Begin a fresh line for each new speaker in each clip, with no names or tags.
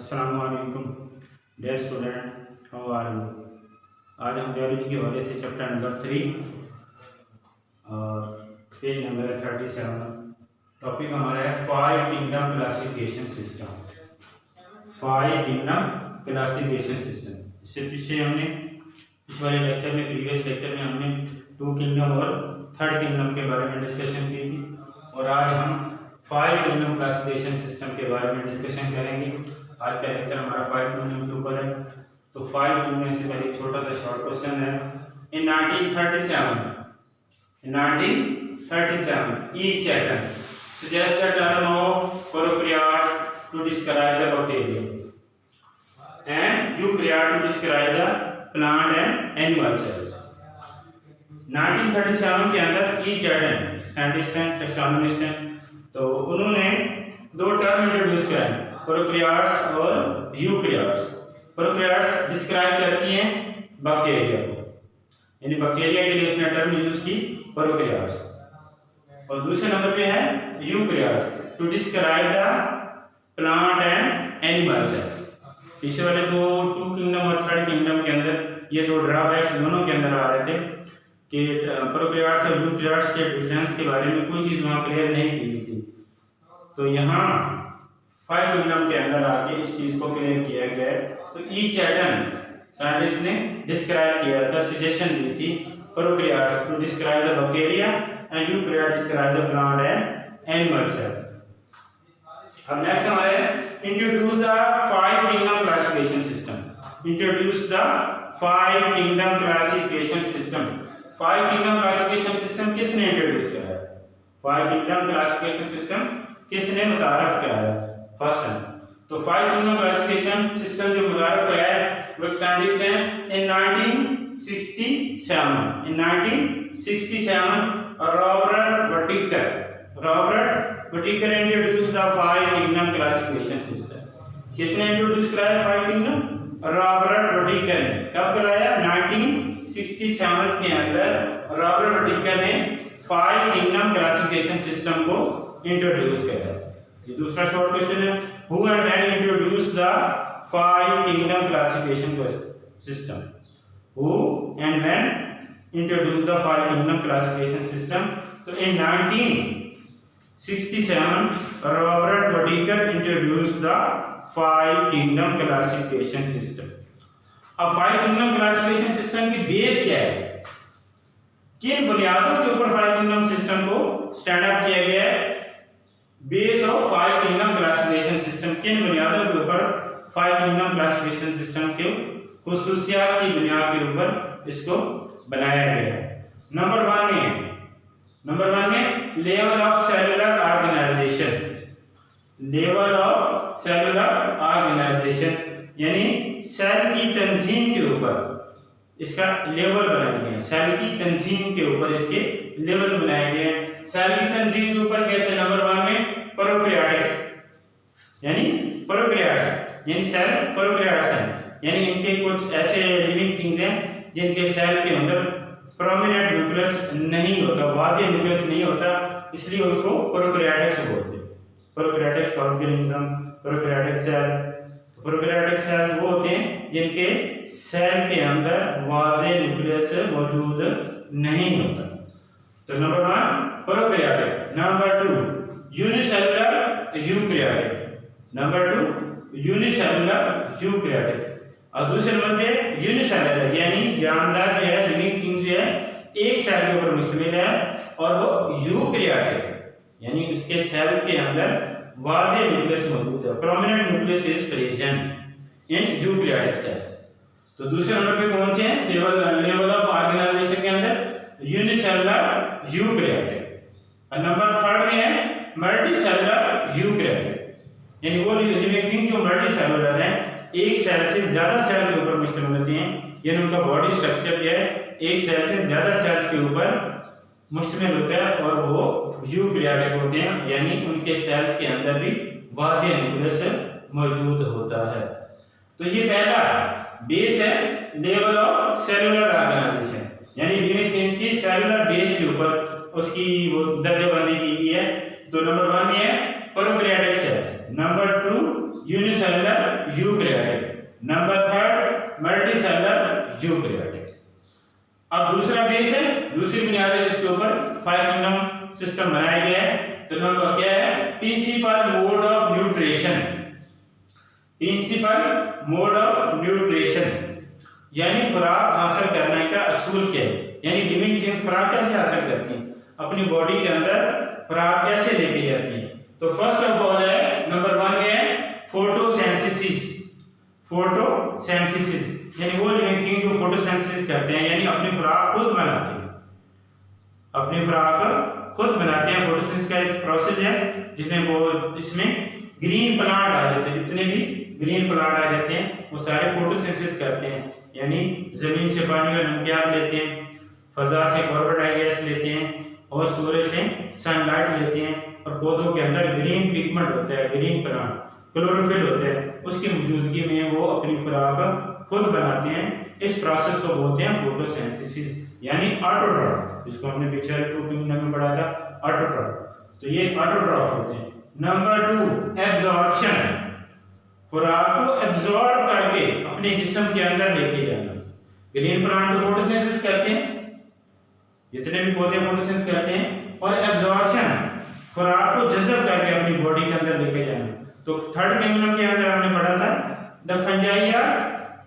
अस्सलामुअलैकुम dear student, how are you. आज हम बायोलॉजी के हवाले से चैप्टर नंबर 3 और पेज नंबर 37। टॉपिक हमारा है 5 kingdom classification system. 5 kingdom classification system. इससे पीछे हमने इस वाले लेक्चर में, प्रीवियस लेक्चर में हमने 2 किंगडम और 3rd किंगडम के बारे में डिस्कशन की थी और आज हम 5 किंगडम क्लासिफिकेशन सिस्टम के बारे में डिस्कशन करेंगे। आज का लेक्चर हमारा 5 किंगडम के ऊपर है। तो 5 किंगडम से पहले एक छोटा सा शॉर्ट क्वेश्चन है। इन 1937 each atom suggests the term of prokaryotes to describe the bacteria and eukaryote to describe the plant and animal cells। 1937 के अंदर each atom साइंटिस्ट हैं, टैक्सोनॉमिस्ट हैं, तो उन्होंने 2 टर्म इंट्रोड्यूस कराए, प्रोकैरियोट्स और यूकैरियोट्स। प्रोकैरियोट्स डिस्क्राइब करती हैं बैक्टीरिया को, यानी बैक्टीरिया के लिए उसने टर्म यूज की प्रोकैरियोट्स। और दूसरे नंबर पे है eukaryotes to describe the plant and animal cells. पीछे वाले 2 किंगडम और 3rd किंगडम के अंदर ये 2 ड्रॉबैक्स दोनों के अंदर आ रहे थे कि प्रोकैरियोट्स और यूकैरियोट्स के डिफरेंस के बारे में कोई चीज़ वहाँ क्लियर नहीं की गई थी। तो यहाँ 5 किंगडम के अंदर आके इस चीज़ को क्लियर किया गया है। तो ईच एटम साइंटिस्ट ने डिस्क्राइब किया था, सजेशन दी थी prokaryotes to describe the bacteria and eukaryotes describe the plant and animal cell. अब नेक्स्ट हमारे introduce the 5 kingdom classification system. Introduce the 5 kingdom classification system. 5 kingdom classification system किसने introduce कराया? 5 kingdom classification system किसने मुतारफ कराया? First time. तो 5 kingdom classification system जो मुतारफ कराया वो एक साइंटिस्ट हैं इन 1967 Robert Whittaker introduce the 5 kingdom classification system. किसने इंट्रोड्यूस कराया 5 किंगडम? रॉबर्ट व्हिटेकर ने। कब कराया? 1967 के अंदर रॉबर्ट व्हिटेकर ने 5 किंगडम क्लासिफिकेशन सिस्टम को इंट्रोड्यूस किया। ये दूसरा शॉर्ट क्वेश्चन है, who and when introduce the 5 kingdom classification system. Who and when introduce the 5 kingdom classification system. तो इन 1967 Robert Whittaker introduce the 5 kingdom classification system. अब 5 kingdom classification system की base क्या है? किन बुनियादों के ऊपर 5 किंगडम सिस्टम को स्टैंड अप किया गया है? Base of 5 kingdom classification system, किन बुनियादों के ऊपर 5 किंगडम क्लासिफिकेशन सिस्टम के खुसूसियात की बुनियाद के ऊपर इसको बनाया गया है। नंबर 1 में level of cellular organisation. Level of cellular organisation यानी सेल की तंजीम के ऊपर इसका लेवल बनाया गया है। सेल की तंजीम के ऊपर इसके लेवल बनाए गए हैं। सेल की तंजीम के ऊपर कैसे? नंबर 1 में प्रोकैरियोट्स यानी सेल प्रोकैरियोट्स हैं, यानी इनके कुछ ऐसे लिविंग थिंग्स हैं जिनके सेल के अंदर प्रोमिनेंट न्यूक्लियस नहीं होता, वाज़ेह न्यूक्लियस नहीं होता, इसलिए उसको प्रोकैरियोट्स बोलते हैं। Prokaryotic organism, prokaryotic cell. Prokaryotic cell वो होते हैं जिनके सेल के अंदर वाज़ेह न्यूक्लियस मौजूद नहीं होता। तो number 1 prokaryotic. Number 2 unicellular eukaryotic. Number 2 unicellular eukaryotic. और दूसरे नंबर पे यूनिसेलुलर यानी जानदार जो है, लिविंग थिंग जो है एक सेल के ऊपर मुश्तमिल है और वो यूकैरियोटिक यानी उसके सेल के अंदर वाज़ेह न्यूक्लियस मौजूद है, prominent nucleus is present in eukaryotic cell. तो दूसरे नंबर पे कौन से हैं? लेवल ऑफ ऑर्गेनाइजेशन के अंदर यूनिसेलुलर यूकैरियोटिक। और नंबर 3rd में है मल्टीसेलुलर यूकैरियोटिक, यानी वो लिविंग थिंग जो मल्टीसेलुलर है, एक सेल से ज्यादा सेल के ऊपर मुश्तमिल होती हैं, यानी उनका बॉडी स्ट्रक्चर जो है एक सेल से ज्यादा सेल्स के ऊपर मुश्तमिल होता है और वो यूकैरियोटिक होते हैं, यानी उनके सेल्स के अंदर भी वाज़ेह न्यूक्लियस मौजूद होता है। तो ये पहला बेस है लेवल ऑफ सेलुलर ऑर्गेनाइजेशन, यानी लिविंग थिंग्स की सेलुलर बेस के ऊपर उसकी वो दर्जाबंदी की गई है। तो नंबर 1 में है prokaryotic cell, number 2 unicellular number third multicellular eukaryotic. अब दूसरा बेस है, दूसरी बुनियाद है जिसके ऊपर 5 किंगडम सिस्टम बनाया गया है। तो नंबर क्या है, principal mode of nutrition. Principal mode of nutrition यानी खुराक हासिल करने का असूल क्या है, यानी लिविंग थिंग्स खुराक कैसे हासिल करती हैं, अपनी बॉडी के अंदर खुराक कैसे लेके जाती हैं। तो फर्स्ट ऑफ ऑल है नंबर 1 है फोटोसिंथेसिस। फोटोसिंथेसिस यानी वो लिविंग थिंग जो फोटोसिंथेसिस करते हैं, यानी अपनी खुराक खुद बनाते हैं, अपनी खुराक खुद बनाते हैं। फोटोसिंथेसिस का एक प्रोसेस है जिसमें वो इसमें ग्रीन प्लांट आ जाते हैं, जितने भी ग्रीन प्लांट आ जाते हैं वो सारे फोटोसिंथेसिस करते हैं, यानी जमीन से पानी और नमकियात लेते हैं, फजा से कार्बन डाइऑक्साइड लेते हैं और सूर्य से सनलाइट लेते हैं, और पौधों के अंदर ग्रीन पिगमेंट होता है, ग्रीन प्लांट क्लोरोफिल होता है, उसकी मौजूदगी में वो अपनी खुराक खुद बनाते हैं। इस प्रोसेस को बोलते हैं फोटोसिंथेसिस यानी ऑटोट्रॉफ, जिसको हमने पिछले 2 किंगडम में पढ़ा था ऑटोट्रॉफ। तो ये ऑटोट्रॉफ होते हैं। नंबर 2 एब्जॉर्प्शन, खुराक को एब्जॉर्ब करके अपने जिस्म के अंदर लेके जाना। ग्रीन प्लांट तो फोटोसिंथेसिस करते हैं, जितने भी पौधे फोटोसिंथेसिस करते हैं, और एब्जॉर्प्शन खुराक को जज़ब करके अपनी बॉडी के अंदर लेके जाना। तो थर्ड किंगडम के अंदर हमने पढ़ा था the fungi are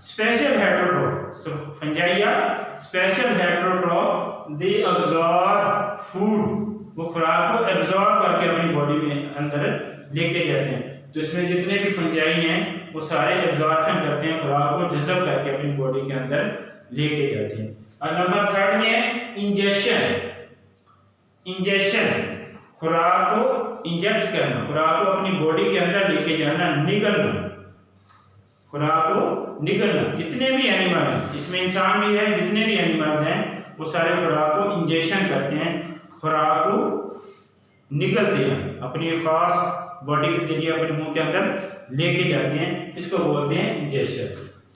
special heterotroph. So fungi are special heterotroph, they absorb food, वो खुराक को एब्जॉर्ब करके अपनी बॉडी में अंदर लेके जाते हैं। तो इसमें जितने भी फंजाई हैं वो सारे एब्जॉर्प्शन करते हैं, खुराक को जज़ब करके अपनी बॉडी के अंदर लेके जाते हैं। और नंबर 3 में है इंजेक्शन। इंजेक्शन खुराक को इंजेक्ट करना, खुराक को अपनी बॉडी के अंदर लेके जाना, निगलना, खुराक को निगलना। जितने भी एनिमल हैं, इसमें इंसान भी है, जितने भी एनिमल हैं वो सारे खुराक को इंजेक्शन करते हैं, खुराक को निगलते हैं, अपनी खास बॉडी के जरिए अपने मुंह के अंदर लेके जाते हैं, इसको बोलते हैं इंजेक्शन।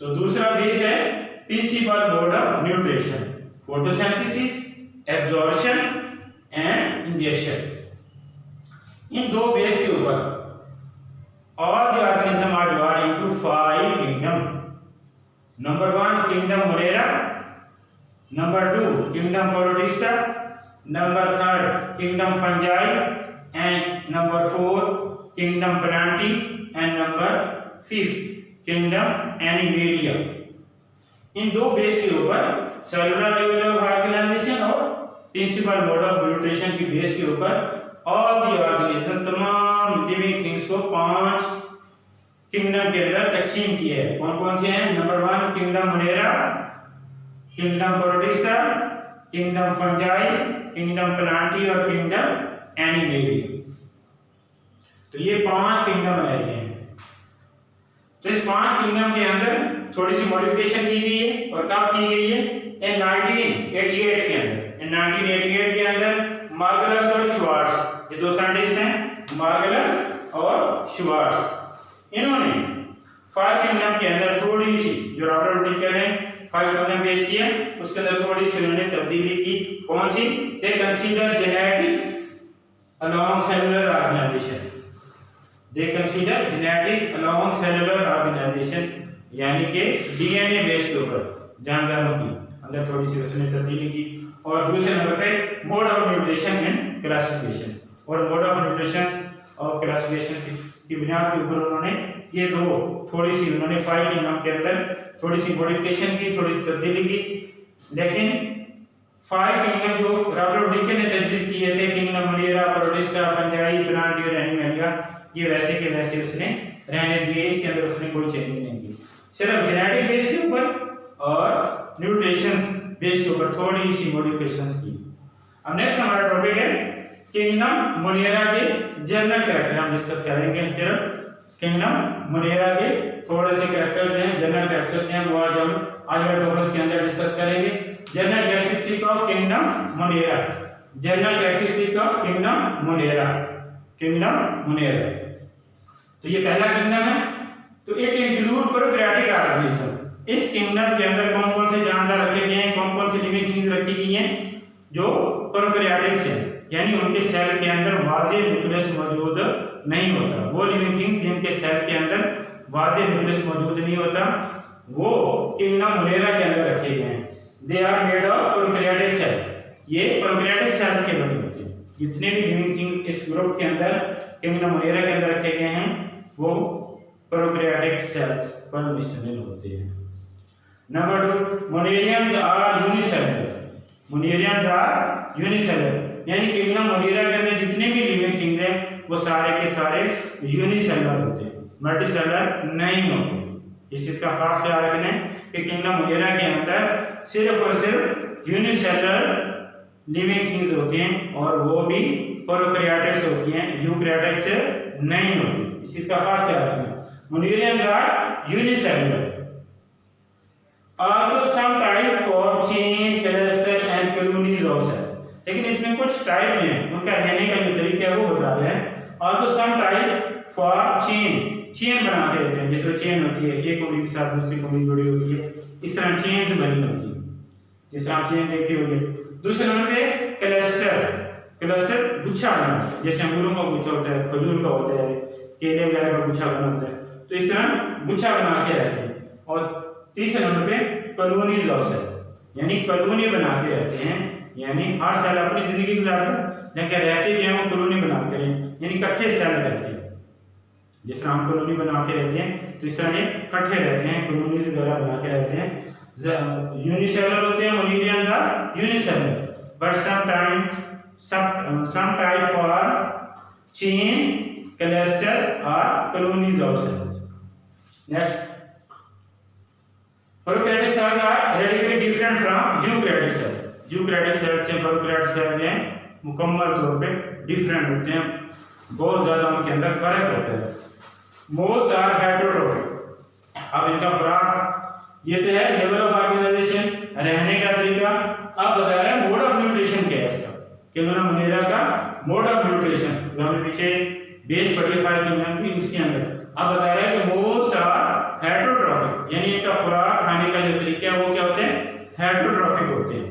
तो दूसरा बेस है principal mode of nutrition, photosynthesis, absorption and injection. इन 2 बेस के ऊपर और जो organism are divided into 5 kingdom. Number 1 kingdom Monera, number 2 kingdom Protista, number 3 kingdom Fungi, and number 4 kingdom Plantae, and number 5 kingdom Animalia. इन 2 base के ऊपर cellular level of organisation और principal mode of nutrition की base के ऊपर all the organism, तमाम living things को 5 kingdom के अंदर तकसीम किया है। कौन कौन से हैं? Number 1 kingdom Monera, kingdom protista, kingdom fungi, kingdom Plantae और किंगडम एनिमेलिया। तो ये 5 किंगडम बनाए गए हैं। तो इस 5 किंगडम के अंदर थोड़ी सी मॉडिफिकेशन की गई है, और कब की गई है? इन 1988 के अंदर। इन 1988 के अंदर मार्गलस और श्वार्ट्ज, ये 2 साइंटिस्ट हैं, मार्गलस और श्वार्ट्ज, इन्होंने 5 किंगडम के अंदर थोड़ी सी जो रॉबर्ट कर रहे हैं 5 किंगडम पेश किया, उसके अंदर थोड़ी सी उन्होंने तब्दीली की। कौन सी? They consider genetic along cellular organisation, they consider genetic along cellular organisation, यानी कि डीएनए बेस के ऊपर जानदारों की अंदर थोड़ी सी उसने तब्दीली की। और दूसरे नंबर पे mode of nutrition and classification, और मोड ऑफ न्यूट्रिशन और क्लासिफिकेशन की बुनियाद के ऊपर उन्होंने ये 2 थोड़ी सी उन्होंने 5 किंगडम के अंदर थोड़ी सी मॉडिफिकेशन की, थोड़ी सी तब्दीली की। लेकिन 5 किंगडम जो रॉबर्ट डिकन ने तजवीज़ किए थे, kingdom Monera, protista, fungi, Plantae और एनिमेलिया, ये वैसे के वैसे उसने रहने दिए, इसके अंदर उसने कोई चेंजिंग नहीं की। सिर्फ जेनेटिक बेस के ऊपर और न्यूट्रिशन बेस के ऊपर थोड़ी सी मॉडिफिकेशंस की। अब नेक्स्ट हमारा टॉपिक है किंगडम मोनेरा के जनरल कैरेक्टर, हम डिस्कस करेंगे। सिर्फ किंगडम मोनेरा के थोड़े से कैरेक्टर जो हैं, जनरल कैरेक्टर्स हैं, वो आज वाले टॉपिक्स के अंदर डिस्कस करेंगे। General characteristic of kingdom Monera, general characteristic of kingdom Monera, kingdom Monera. तो ये पहला किंगडम है। तो इट इंक्लूड प्रोकैरियोटिक ऑर्गेनिज्म। इस किंगडम के अंदर कौन कौन से जानदार रखे गए हैं, कौन कौन सी लिविंग थिंग्स रखी गई हैं जो प्रोकैरियोटिक्स हैं, यानी उनके सेल के अंदर वाज़ेह न्यूक्लियस मौजूद नहीं होता। वो लिविंग थिंग्स जिनके सेल के अंदर वाज़ेह न्यूक्लियस मौजूद नहीं होता, वो किंगडम मुनेरा के अंदर रखे गए हैं। They are made of prokaryotic cell, ये प्रोकैरियोटिक सेल्स के बने होते हैं। जितने भी लिविंग थिंग्स इस ग्रुप के अंदर किंगडम मुनेरा के अंदर रखे गए हैं वो प्रोकैरियोटिक सेल्स पर मुश्तमिल होते हैं। Number 2, monerans are unicellular. Monerans are unicellular, यानी किंगडम मुनेरा के अंदर जितने भी लिविंग थिंग्स हैं वो सारे के सारे यूनिसेलुलर होते हैं, मल्टीसेलुलर नहीं होते। इस चीज का खास ख्याल रखना है कि किंगडम मुनेरा के अंदर सिर्फ और सिर्फ यूनिसेलुलर लिविंग थिंग्स होते हैं और वो भी प्रोकैरियोटिक्स होती हैं, यूकैरियोटिक्स नहीं होती। इस चीज का खास ख्याल रखना है। Monerans are unicellular. Also some type of chain, cluster and colonies of cell. लेकिन इसमें कुछ टाइप हैं, उनका रहने का जो तरीका है वो बता रहे हैं। Also some type for chain, chain बना के रहते हैं, जैसे चेन होती है एक कोड़ी के साथ दूसरी कोड़ी जुड़ी होती है, इस तरह चेन्स बनी होती है, जिस तरह आप चेन देखी होगी। दूसरे नंबर पे क्लस्टर, क्लस्टर गुच्छा बना, जैसे अंगूरों का गुच्छा होता है, खजूर का होता है, केले वगैरह का गुच्छा बना होता है, तो इस तरह गुच्छा बना के रहते हैं। और तीसरे नंबर पे कॉलोनीज ऑफ सेल, यानी कॉलोनी बना के रहते हैं, यानी हर सेल अपनी जिंदगी गुजारता है लेकिन रहते भी हैं वो कॉलोनी बना के, यानी इकट्ठे सेल रहते हैं। जिस तरह हम कॉलोनी बना के रहते हैं तो इस तरह ये इकट्ठे रहते हैं, कॉलोनीज वगैरह बना के रहते हैं। यूनिसेलुलर होते हैं, monerans are unicellular, but some type for chain, cluster or colonies of cells. Next, prokaryotic cells are radically different from eukaryotic cell. Eukaryotic cell से प्रोकैरियोटिक सेल हैं मुकम्मल तौर पे डिफरेंट होते हैं, बहुत ज्यादा उनके अंदर फर्क होता है। Most are heterotrophic. अब इनका खुराक ये तो है, लेवल ऑफ ऑर्गेनाइजेशन, रहने का तरीका। अब बता रहे हैं मोड ऑफ न्यूट्रिशन क्या है इसका, किंगडम मुनेरा का मोड ऑफ न्यूट्रिशन, जो हमने पीछे बेस पढ़ी 5 किंगडम की, उसके अंदर अब बता रहे हैं कि मोस्ट आर हेटेरोट्रोफिक, यानी इनका खुराक खाने का जो तरीका है वो क्या होते हैं, हेटेरोट्रोफिक होते हैं,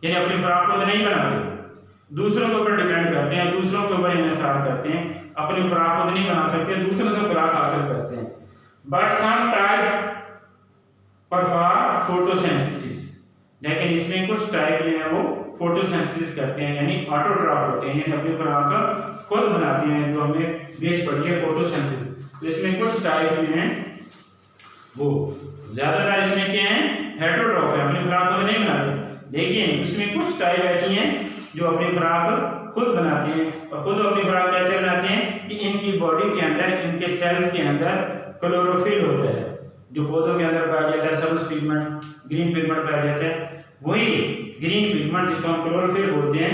यानी अपनी खुराक को नहीं बनाते, दूसरों के ऊपर डिपेंड करते हैं, दूसरों के ऊपर इंतजार करते हैं, अपनी खुराक को नहीं बना सकते, दूसरों से खुराक हासिल करते हैं। But some type perform photosynthesis, लेकिन इसमें कुछ टाइप जो है वो फोटोसिंथेसिस करते हैं, यानी ऑटोट्रॉफ होते हैं, यानी अपनी खुराक खुद बनाते हैं, जो हमने बेस पढ़ी है फोटोसिंथेसिस। तो इसमें कुछ टाइप जो हैं वो ज्यादातर इसमें क्या है, हेटेरोट्रॉफ है, अपनी खुराक खुद नहीं बनाते, लेकिन इसमें कुछ टाइप ऐसी हैं जो अपनी खुराक खुद बनाते हैं। और खुद अपनी खुराक कैसे बनाते हैं कि इनकी बॉडी के अंदर, इनके सेल्स के अंदर क्लोरोफिल होता है, जो पौधों के अंदर पाया जाता है, सबज पिगमेंट, ग्रीन पिगमेंट पाया जाता है, वही ग्रीन पिगमेंट जिसको हम क्लोरोफिल बोलते हैं,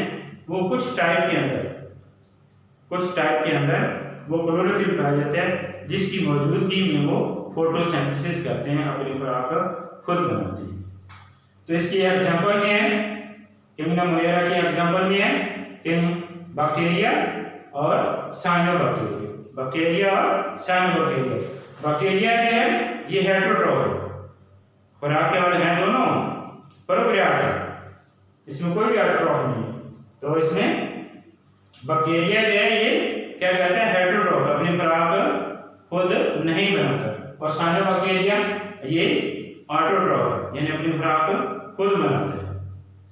वो कुछ टाइप के अंदर वो क्लोरोफिल पाया जाता है, जिसकी मौजूदगी में वो फोटोसिंथेसिस करते हैं, अपनी खुराक खुद बनाते हैं। तो इसकी एग्जांपल में है, किंगडम मुनेरा की एग्जांपल में है बैक्टीरिया और साइनोबैक्टीरिया। बैक्टीरिया और साइनोबैक्टीरिया। बैक्टीरिया जो है ये हेटेरोट्रॉफ है, खुराक के वाले हैं दोनों प्रोकैरियोट, इसमें कोई भी हेटेरोट्रॉफ नहीं है। तो इसमें बैक्टीरिया जो है ये क्या कहते हैं, हेटेरोट्रॉफ, अपनी खुराक खुद नहीं बनाता। और साइनोबैक्टीरिया ये ऑटोट्रॉफ, यानी अपनी खुराक खुद बनाता है।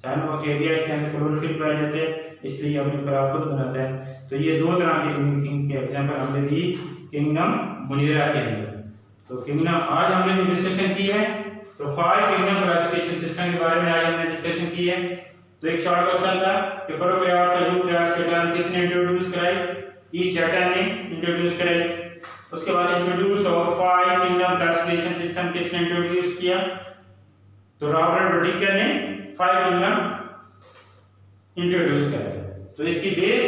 साइनोबैक्टीरिया इसके अंदर क्लोरोफिल पाए जाते हैं, इसलिए अपनी खुराक खुद बनाता है। तो ये दो तरह के लिविंग थिंग के एग्जांपल हमने दी किंगडम मुनेरा के अंदर। तो किंगडम आज हमने जो डिस्कशन की है, तो 5 किंगडम क्लासिफिकेशन सिस्टम के बारे में आज हमने डिस्कशन की है। तो एक शॉर्ट क्वेश्चन था कि प्रोकैरियोट्स और यूकैरियोट्स के टर्म किसने इंट्रोड्यूस कराई, ईच एटम ने इंट्रोड्यूस कराई। उसके बाद introduce of 5 kingdom classification system किसने इंट्रोड्यूस किया, तो रॉबर्ट व्हिटेकर ने 5 किंगडम इंट्रोड्यूस कराया। तो इसकी बेस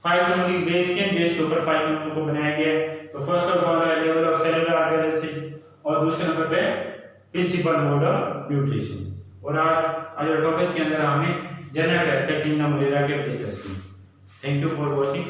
5 किंगडम की बेस के ऊपर 5 किंगडम को बनाया गया। तो फर्स्ट ऑफ ऑल है लेवल ऑफ सेलुलर ऑर्गेनाइजेशन, और दूसरे नंबर पे प्रिंसिपल मोड ऑफ न्यूट्रिशन। और आज टॉपिक्स के अंदर हमने जनरल किंगडम मुनेरा के डिस्कस किया। Thank you for watching.